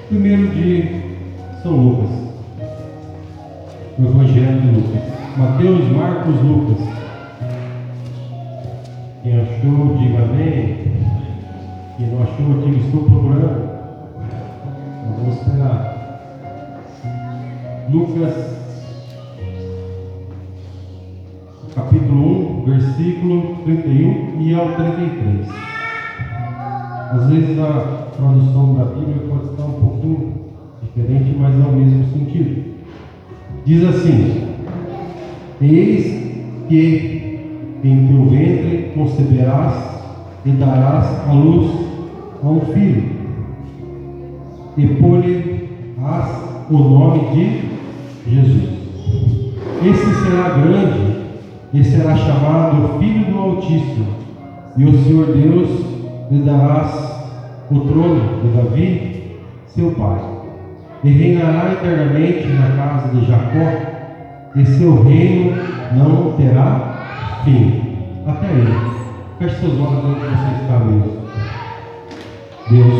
Primeiro de São Lucas, o Evangelho de Lucas. Mateus, Marcos, Lucas. Quem achou, diga amém. Quem não achou, diga estou procurando. Nós vamos esperar. Lucas, capítulo 1, versículo 31 e ao 33. Às vezes a tradução da Bíblia pode estar um pouquinho diferente, mas é o mesmo sentido. Diz assim: eis que em teu ventre conceberás e darás à luz a um filho, e pôr-lhe-ás o nome de Jesus. Esse será grande e será chamado Filho do Altíssimo, e o Senhor Deus lhe darás o trono de Davi, seu pai, e reinará eternamente na casa de Jacó, e seu reino não terá fim. Até ele. Feche seus olhos onde você está mesmo. Deus,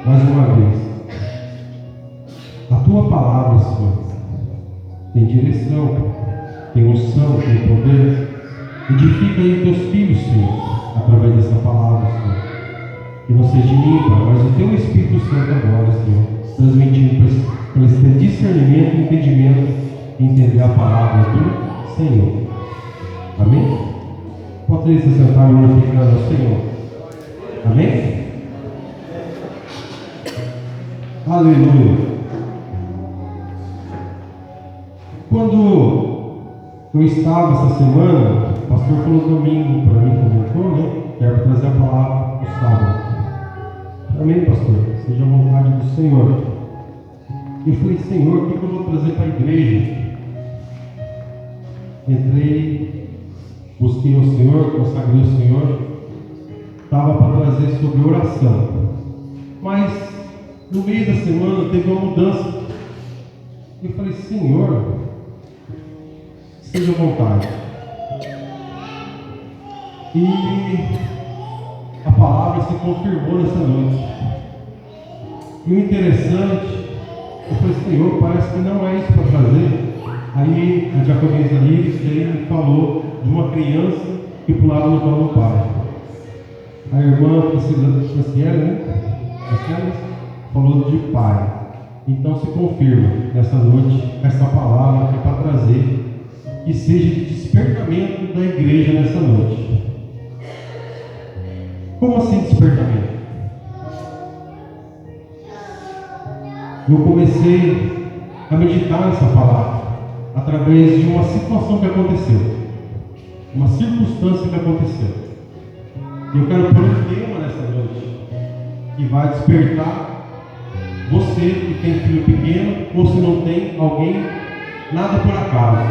mais uma vez, a tua palavra, Senhor, tem direção, tem unção, tem poder. Edifica aí teus filhos, Senhor, através dessa palavra, Senhor. Que não seja limpa, mas o teu Espírito Santo agora, Senhor, transmitindo para esse discernimento e entendimento e entender a palavra do Senhor. Amém? Pode se sentar glorificando ao Senhor. Amém? Aleluia. Quando eu estava essa semana, o pastor falou domingo para mim, comentou, né? Quero trazer a palavra no sábado. Amém, pastor? Seja a vontade do Senhor. Eu falei, Senhor, o que eu vou trazer para a igreja? Entrei, busquei o Senhor, consagrei o Senhor. Estava para trazer sobre oração. Mas no meio da semana teve uma mudança. Eu falei, Senhor, seja à vontade. E a palavra se confirmou nessa noite. E o interessante, eu falei, Senhor, parece que não é isso para trazer. Aí a diaconisa Iris me falou de uma criança que pulava no colo do pai. A irmã Franciele, né? Falou de pai. Então se confirma nessa noite essa palavra que é para trazer, que seja de despertamento da igreja nessa noite. Como assim despertamento? Eu comecei a meditar nessa palavra através de uma situação que aconteceu, uma circunstância que aconteceu. E eu quero pôr um tema nessa noite que vai despertar você que tem filho pequeno, ou se não tem, alguém, nada por acaso.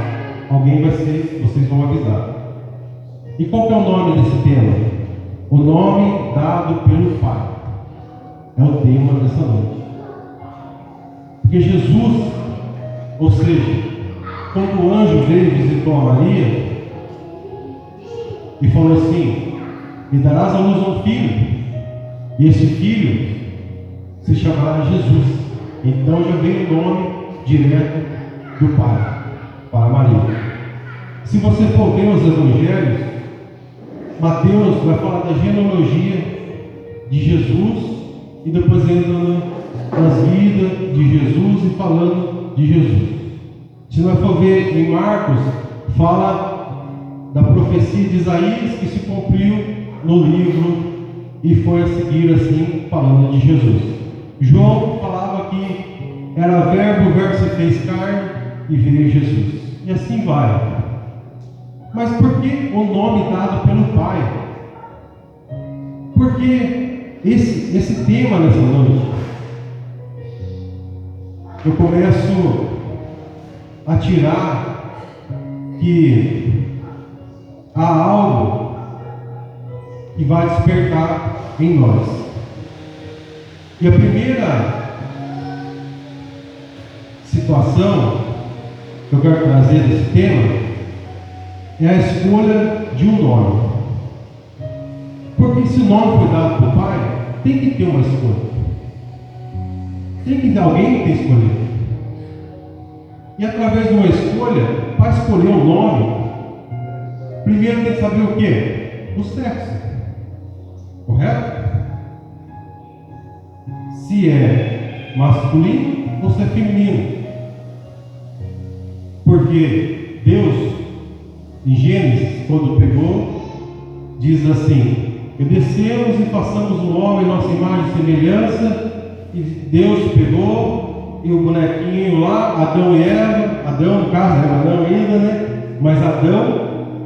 Alguém vai ser, vocês vão avisar. E qual que é o nome desse tema? O nome dado pelo Pai. É o tema dessa noite. Porque Jesus, ou seja, quando o anjo veio e visitou a Maria e falou assim: me darás à luz um filho, e esse filho se chamará Jesus. Então já veio o nome direto do Pai para Maria. Se você for ver os evangelhos, Mateus vai falar da genealogia de Jesus e depois entra nas vidas de Jesus e falando de Jesus. Se nós for ver em Marcos, fala da profecia de Isaías que se cumpriu no livro e foi a seguir assim falando de Jesus. João falava que era verbo, o verbo se fez carne e veio Jesus. E assim vai. Mas por que o nome dado pelo Pai? Porque esse tema nessa noite, eu começo a tirar que há algo que vai despertar em nós. E a primeira situação que eu quero trazer desse tema é a escolha de um nome. Porque se o nome foi dado por Pai, tem que ter uma escolha. Alguém tem que escolher. E através de uma escolha, para escolher um nome, primeiro tem que saber o quê? O sexo. Correto? Se é masculino ou se é feminino. Porque Deus, em Gênesis, quando pegou, diz assim: que descemos e façamos o homem nossa imagem e semelhança. E Deus pegou e o bonequinho lá, Adão e Eva, Adão no caso, era Adão ainda, né? Mas Adão,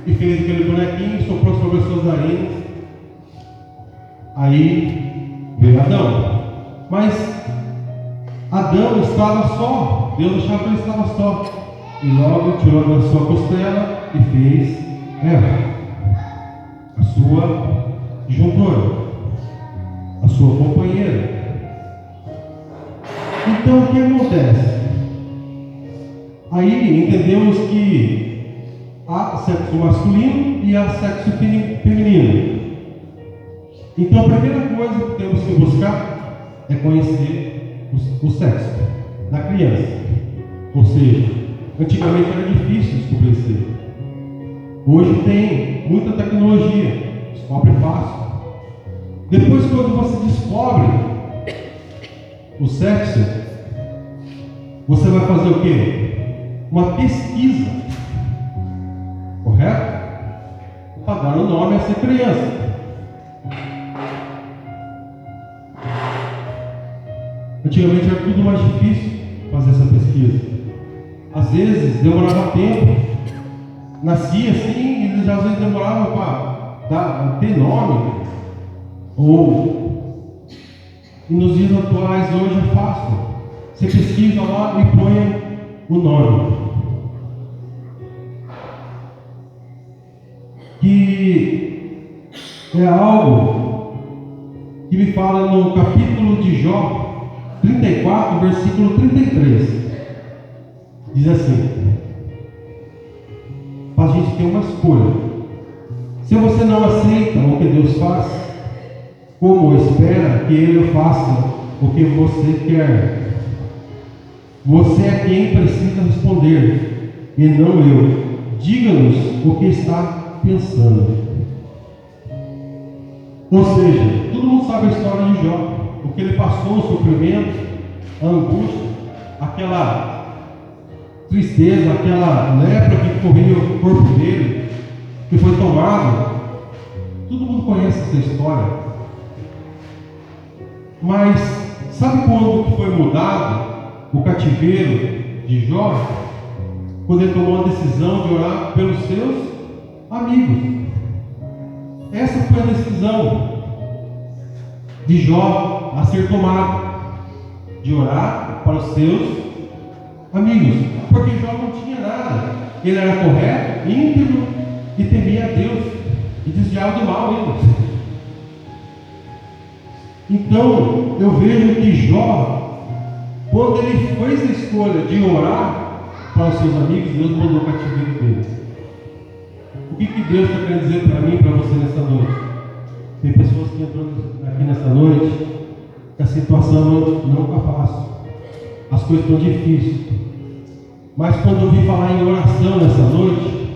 e fez aquele bonequinho, soprou sobre as suas narinas. Aí veio Adão. Mas Adão estava só, Deus achava que ele estava só. E logo tirou da sua costela e fez Eva, a sua juntora, a sua companheira. Então o que acontece? Aí entendemos que há sexo masculino e há sexo feminino. Então a primeira coisa que temos que buscar é conhecer o sexo da criança. Ou seja, antigamente era difícil descobrir isso. Hoje tem muita tecnologia, descobre fácil. Depois, quando você descobre o sexo, você vai fazer o quê? Uma pesquisa, correto? Para dar um nome a essa criança. Antigamente era tudo mais difícil fazer essa pesquisa. Às vezes demorava tempo, nascia assim e às vezes demorava para ter nome. E nos dias atuais hoje é fácil. Você pesquisa lá e põe o nome. Que é algo que me fala no capítulo de Jó 34, versículo 33. Diz assim: para a gente ter uma escolha. Se você não aceita o que Deus faz, como espera que Ele faça o que você quer? Você é quem precisa responder, e não eu. Diga-nos o que está pensando. Ou seja, todo mundo sabe a história de Jó, o que ele passou, o sofrimento, a angústia, aquela tristeza, aquela lepra que corria o corpo dele, que foi tomado. Todo mundo conhece essa história. Mas sabe quando que foi mudado o cativeiro de Jó? Quando ele tomou a decisão de orar pelos seus amigos. Essa foi a decisão de Jó a ser tomada, de orar para os seus amigos, porque Jó não tinha nada. Ele era correto, íntegro e temia a Deus e desviava do mal ainda. Então, eu vejo que Jó, quando ele fez a escolha de orar para os seus amigos, Deus mudou o cativeiro dele. O que Deus está querendo dizer para mim e para você nessa noite? Tem pessoas que entram aqui nessa noite, que a situação não está fácil, as coisas estão difíceis. Mas quando eu vim falar em oração nessa noite,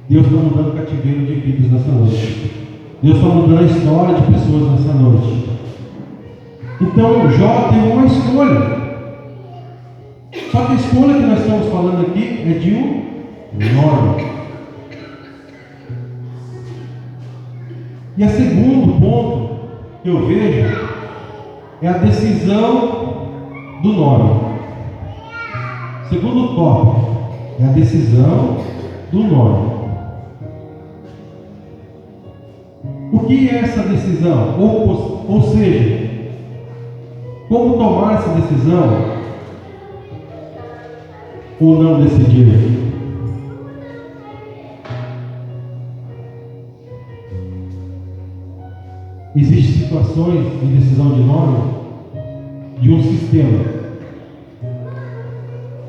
Deus está mudando o cativeiro de vidas nessa noite. Deus está mudando a história de pessoas nessa noite. Então Jó teve uma escolha. Só que a escolha que nós estamos falando aqui é de um nome. E o segundo ponto que eu vejo é a decisão do nome. Segundo tópico é a decisão do nome. O que é essa decisão? Ou seja, como tomar essa decisão ou não decidir? Existem situações de decisão de nome de um sistema.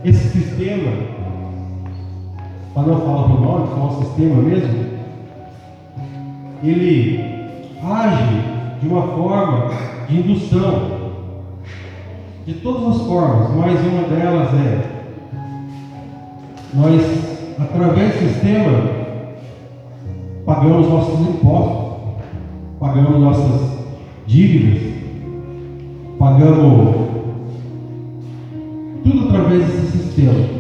Esse sistema, para não falar do nome, só um sistema mesmo, ele age de uma forma de indução. de todas as formas, mas uma delas é nós, através do sistema, pagamos nossos impostos, pagamos nossas dívidas, pagamos tudo através desse sistema.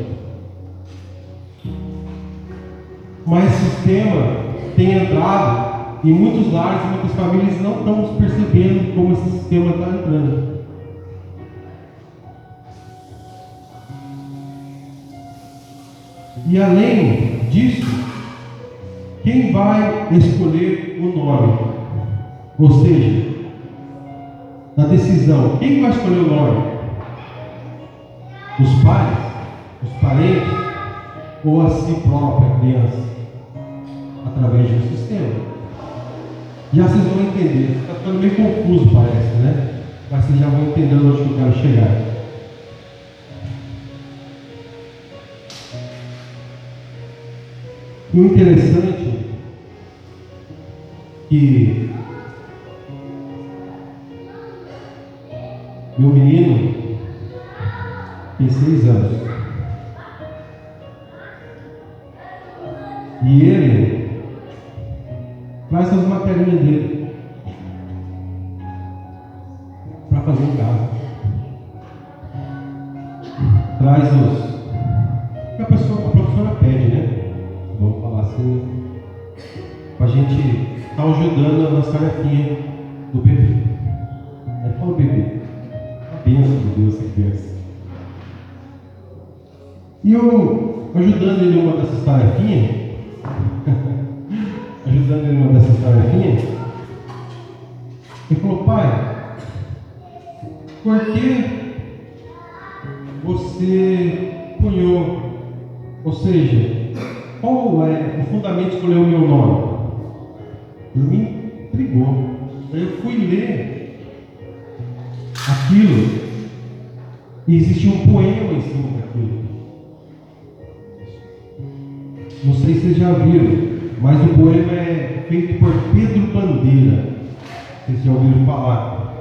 Mas o sistema tem entrado em muitos lares e muitas famílias não estamos percebendo como esse sistema está entrando. E além disso, quem vai escolher o nome? Ou seja, na decisão, quem vai escolher o nome? Os pais? Os parentes? Ou a si própria, a criança? Através do sistema. Já vocês vão entender. Está ficando meio confuso, parece, né? Mas vocês já vão entender onde eu quero chegar. E o interessante que meu menino tem 6 anos. E ele traz as matérias dele para fazer em casa. Traz os que a professora pede, né? Vamos falar assim, para a gente estar ajudando nas tarefinhas do bebê. Aí fala o bebê, a bênção de Deus que pensa. E eu ajudando ele em uma dessas tarefinhas, ele falou: pai, por que você punhou, ou seja, qual é o fundamento de escolher o meu nome? Ele me intrigou. Aí eu fui ler aquilo e existia um poema em cima daquilo. Não sei se vocês já viram, mas o poema é feito por Pedro Bandeira. Vocês já ouviram falar?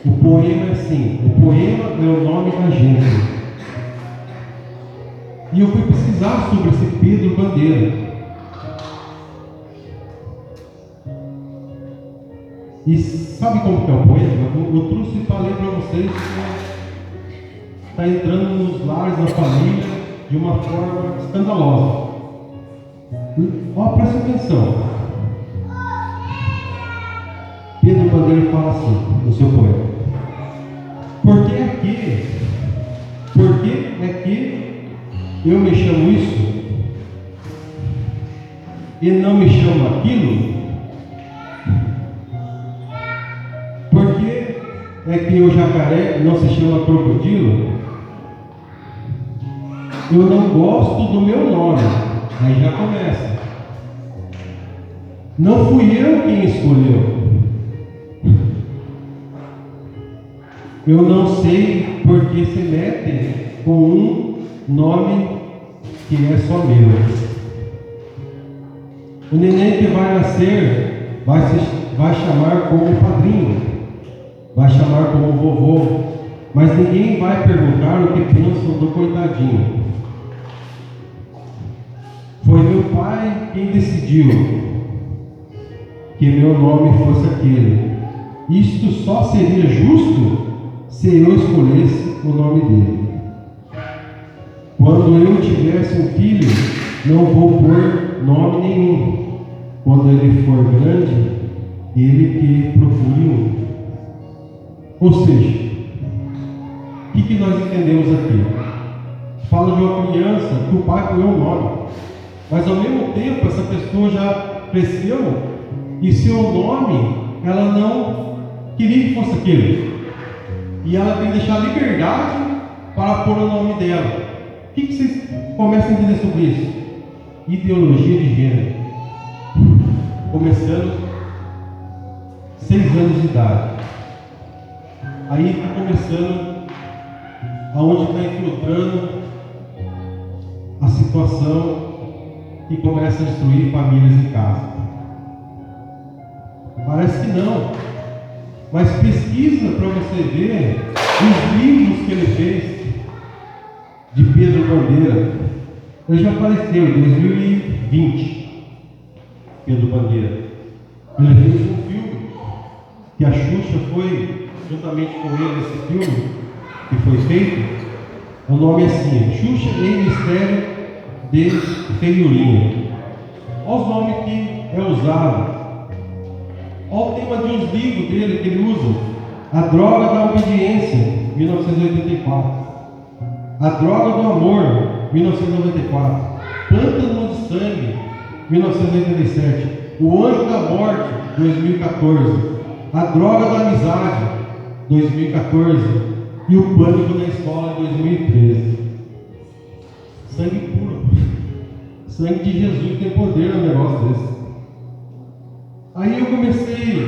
O poema é assim: o poema é o nome da gente. E eu fui pesquisar sobre esse Pedro Bandeira. E sabe como que é o poema? Eu trouxe e falei para vocês que está entrando nos lares da família de uma forma escandalosa. Ó, presta atenção. Pedro Bandeira fala assim no seu poema: por que é que eu me chamo isso e não me chamo aquilo? Por que é que o jacaré não se chama crocodilo? Eu não gosto do meu nome. Aí já começa. Não fui eu quem escolheu. Eu não sei por que se metem com um nome que é só meu. O neném que vai nascer vai chamar como padrinho, vai chamar como vovô, mas ninguém vai perguntar o que pensam do coitadinho. Foi meu pai quem decidiu que meu nome fosse aquele. Isto só seria justo se eu escolhesse o nome dele. Quando eu tivesse um filho, não vou pôr nome nenhum. Quando ele for grande, ele que procure um. Ou seja, o que nós entendemos aqui? Fala de uma criança que o pai põe um nome, mas ao mesmo tempo essa pessoa já cresceu e seu nome ela não queria que fosse aquele. E ela tem que deixar liberdade para pôr o nome dela. O que vocês começam a entender sobre isso? Ideologia de gênero. Começando 6 anos de idade. Aí está começando aonde está infiltrando a situação que começa a destruir famílias em casa. Parece que não, Mas pesquisa para você ver os livros que ele fez de Pedro Bandeira. Ele já faleceu em 2020, Pedro Bandeira. Ele fez um filme que a Xuxa foi juntamente com ele nesse filme que foi feito. O nome é assim: Xuxa em Mistério de Feiurinha. Olha os nomes que é usado. Olha o tema de uns livros dele que ele usa: A Droga da Obediência, 1984. A Droga do Amor, 1994. Pântano de Sangue, 1987. O Anjo da Morte, 2014. A Droga da Amizade, 2014. E o Pânico na Escola, 2013. Sangue puro. Sangue de Jesus tem poder no negócio desse. Aí eu comecei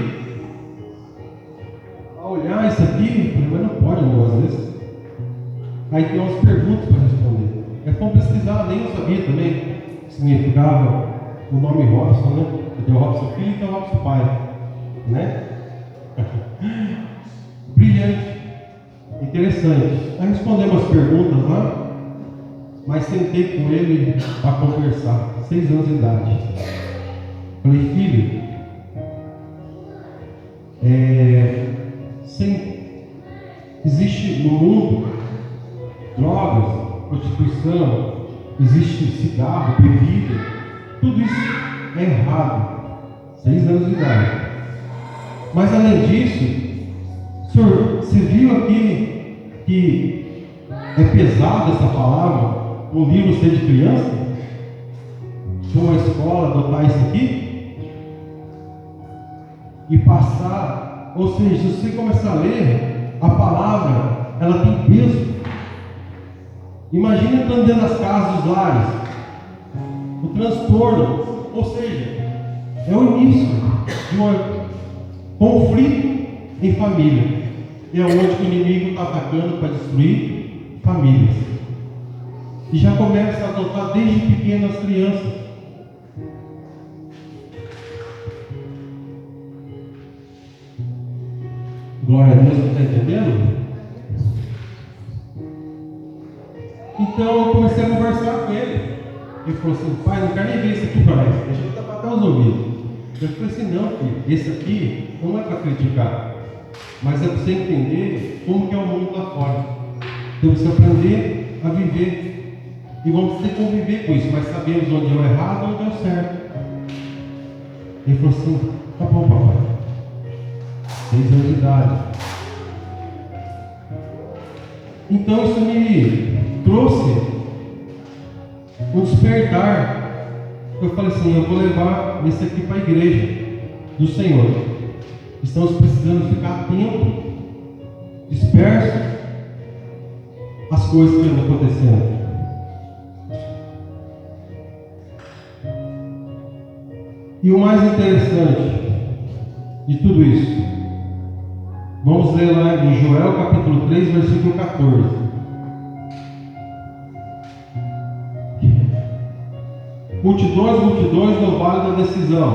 a olhar isso aqui, falei, mas não pode um negócio desse. Aí tem umas perguntas para responder. É bom pesquisar, nem eu sabia também o que significava o nome Robson, né? Tem o Robson filho e tem o Robson pai, né? Brilhante, interessante. Aí respondemos as perguntas lá, mas sentei com ele para conversar, 6 anos de idade. Falei, filho, existe no mundo drogas, prostituição, existe cigarro, bebida, tudo isso é errado. 6 anos de idade. Mas além disso, senhor, você viu aqui que é pesada essa palavra, um livro ser de criança? De uma escola adotar isso aqui? E passar, ou seja, se você começar a ler, a palavra, ela tem peso. Imagina entrando dentro das casas, dos lares, o transtorno, ou seja, é o início de um conflito em família. É onde o inimigo está atacando para destruir famílias. E já começa a adotar desde pequenas as crianças. Glória a Deus, você está entendendo? Então eu comecei a conversar com ele. Ele falou assim, pai, não quero nem ver isso aqui mais, deixa eu tapar até os ouvidos. Eu falei assim, não filho, esse aqui não é para criticar, mas é para você entender como que é o mundo lá fora. Então você aprender a viver. E vamos ter que conviver com isso, mas sabemos onde é o errado e onde é o certo. Ele falou assim, tá bom papai. 6 anos de idade. Então isso me trouxe um despertar. Eu falei assim, eu vou levar esse aqui para a igreja do Senhor. Estamos precisando ficar atentos, dispersos às coisas que estão acontecendo. E o mais interessante de tudo isso, vamos ler lá em Joel capítulo 3, versículo 14. Multidões no vale da decisão,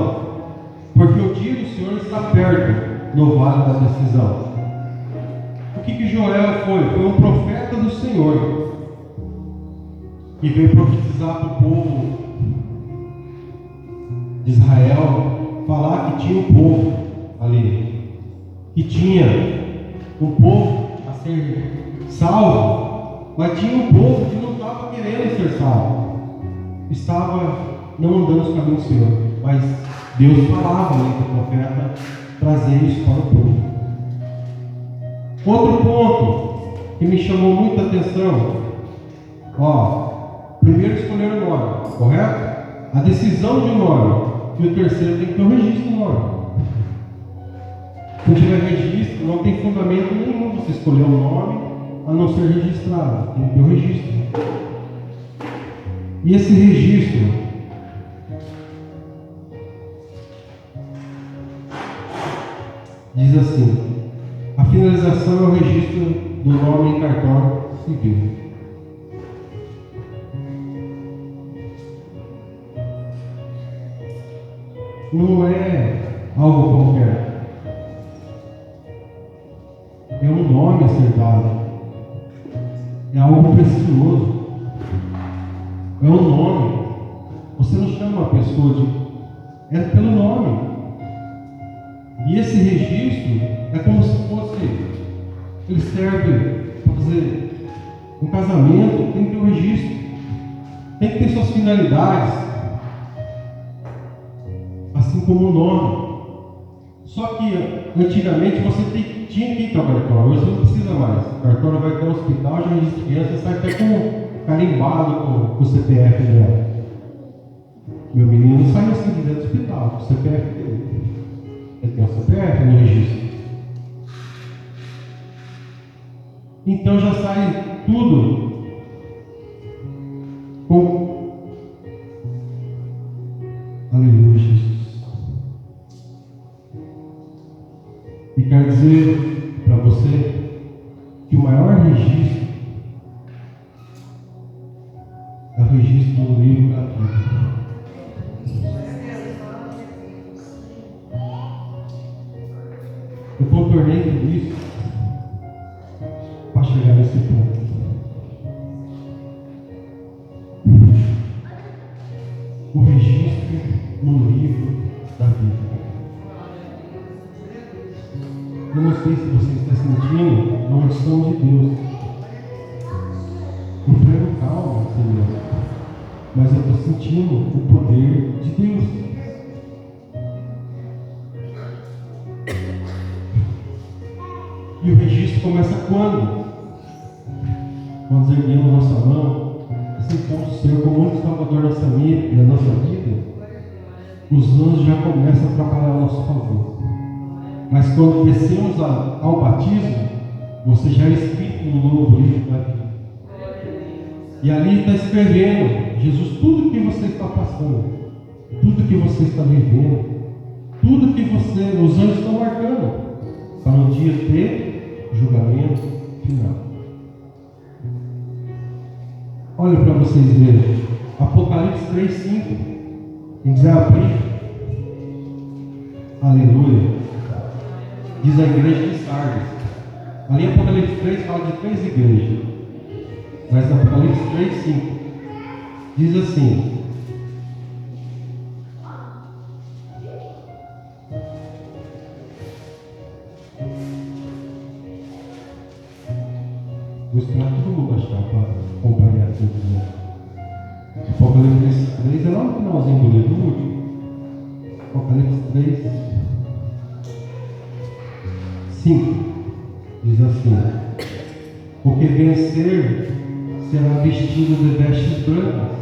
porque o dia do Senhor está perto no vale da decisão. O que Joel foi? Foi um profeta do Senhor, que veio profetizar para o povo de Israel, falar que tinha um povo ali, que tinha um povo a ser salvo, mas tinha um povo que não estava querendo ser salvo, estava não andando os caminhos do Senhor, mas Deus falava ali para o profeta trazer isso para o povo. Outro ponto que me chamou muita atenção, primeiro escolher o nome, correto? A decisão de um nome, e o terceiro tem que ter o registro do nome. Se não tiver registro, não tem fundamento nenhum você escolher um nome a não ser registrado, tem que ter o registro. E esse registro diz assim: a finalização é o registro do nome em cartório civil. Não é algo qualquer. nome a ser dado. É algo precioso. É o nome. Você não chama uma pessoa de... É pelo nome. E esse registro é como se fosse... Ele serve para fazer um casamento, tem que ter um registro. Tem que ter suas finalidades. Assim como o nome. Só que antigamente você tinha que ir para a cartório. Hoje não precisa mais. A cartório vai até o hospital, já registra criança, sai até com carimbado com o CPF dela. Meu menino saiu assim dentro do hospital, com o CPF dele. Ele tem o CPF no registro. Então já sai tudo com... Aleluia, Jesus. E quero dizer para você que o maior registro é o registro do livro da vida. Eu contornei tudo isso para chegar nesse ponto. O registro no livro da vida. Eu não sei se você está sentindo a unção de Deus. Eu prego calma, Senhor. Mas eu estou sentindo o poder de Deus. E o registro começa quando? Quando nós erguemos nossa mão, aceitamos o Senhor como único Salvador da nossa vida, os anjos já começam a trabalhar ao nosso favor. Mas quando descemos ao batismo, você já é escrito no novo livro da vida. E ali está escrevendo, Jesus, tudo que você está passando, tudo que você está vivendo, tudo que os anjos estão marcando, para um dia ter julgamento final. Olha para vocês verem, Apocalipse 3:5, quem quiser abrir, aleluia. Diz a igreja de Sardes. Ali em Apocalipse 3 fala de 3 igrejas. Mas Apocalipse 3:5 diz assim: vou esperar todo mundo achar para acompanhar tudo, né? Apocalipse 3 é lá no finalzinho do livro, do último. Apocalipse 3:5 diz assim: o que vencer será vestido de vestes brancas,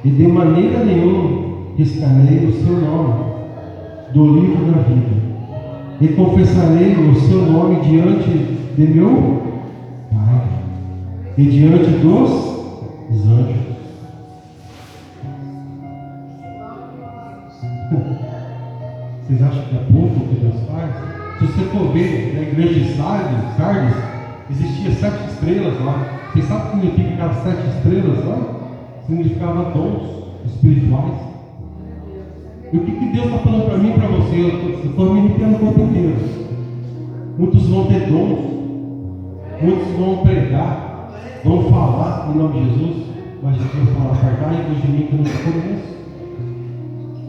e de maneira nenhuma riscarei o seu nome do livro da vida, e confessarei o seu nome diante de meu Pai e diante dos anjos. Vocês acham que é pouco o que Deus faz? Se você for ver na igreja de Sardes, existia 7 estrelas lá. Vocês sabem o que significa aquelas 7 estrelas lá? Significava dons espirituais. E o que Deus está falando para mim e para você? Eu estou me arrepiando o corpo inteiro. Muitos vão ter dons, muitos vão pregar, vão falar em nome de Jesus, mas Jesus vai falar: apartai-vos de mim que eu não te conheço.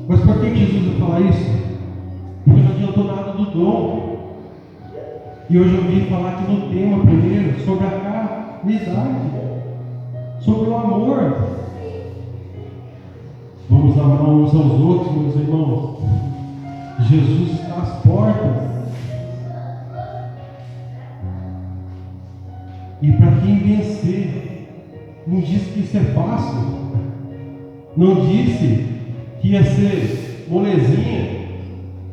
Mas por que Jesus vai falar isso? Porque não adiantou nada do dom. E hoje eu vim falar aqui no tema primeiro sobre a caridade, sobre o amor. Vamos amar uns aos outros, meus irmãos. Jesus está às portas. E para quem vencer, não disse que isso é fácil, não disse que ia ser molezinha.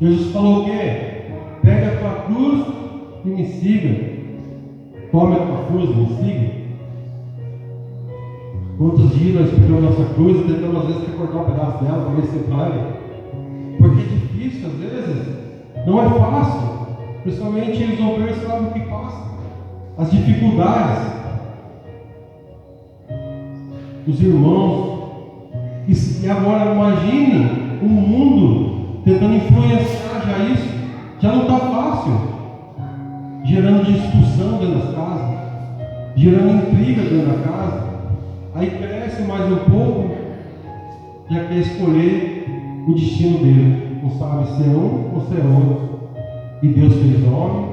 Jesus falou o quê? Pega a tua cruz e me siga. Tome a tua cruz e me siga. Quantos dias nós pegamos a nossa cruz e tentamos às vezes recortar um pedaço dela para ver se vai? Porque é difícil às vezes, não é fácil. Principalmente os obreiros sabem o que passam, as dificuldades. Os irmãos. E agora imagine o mundo tentando influenciar já isso. Já não está fácil. gerando discussão dentro das casas, gerando intriga dentro da casa. Aí cresce mais um pouco, já quer escolher o destino dele. Não sabe se é um ou se é outro. E Deus fez homem.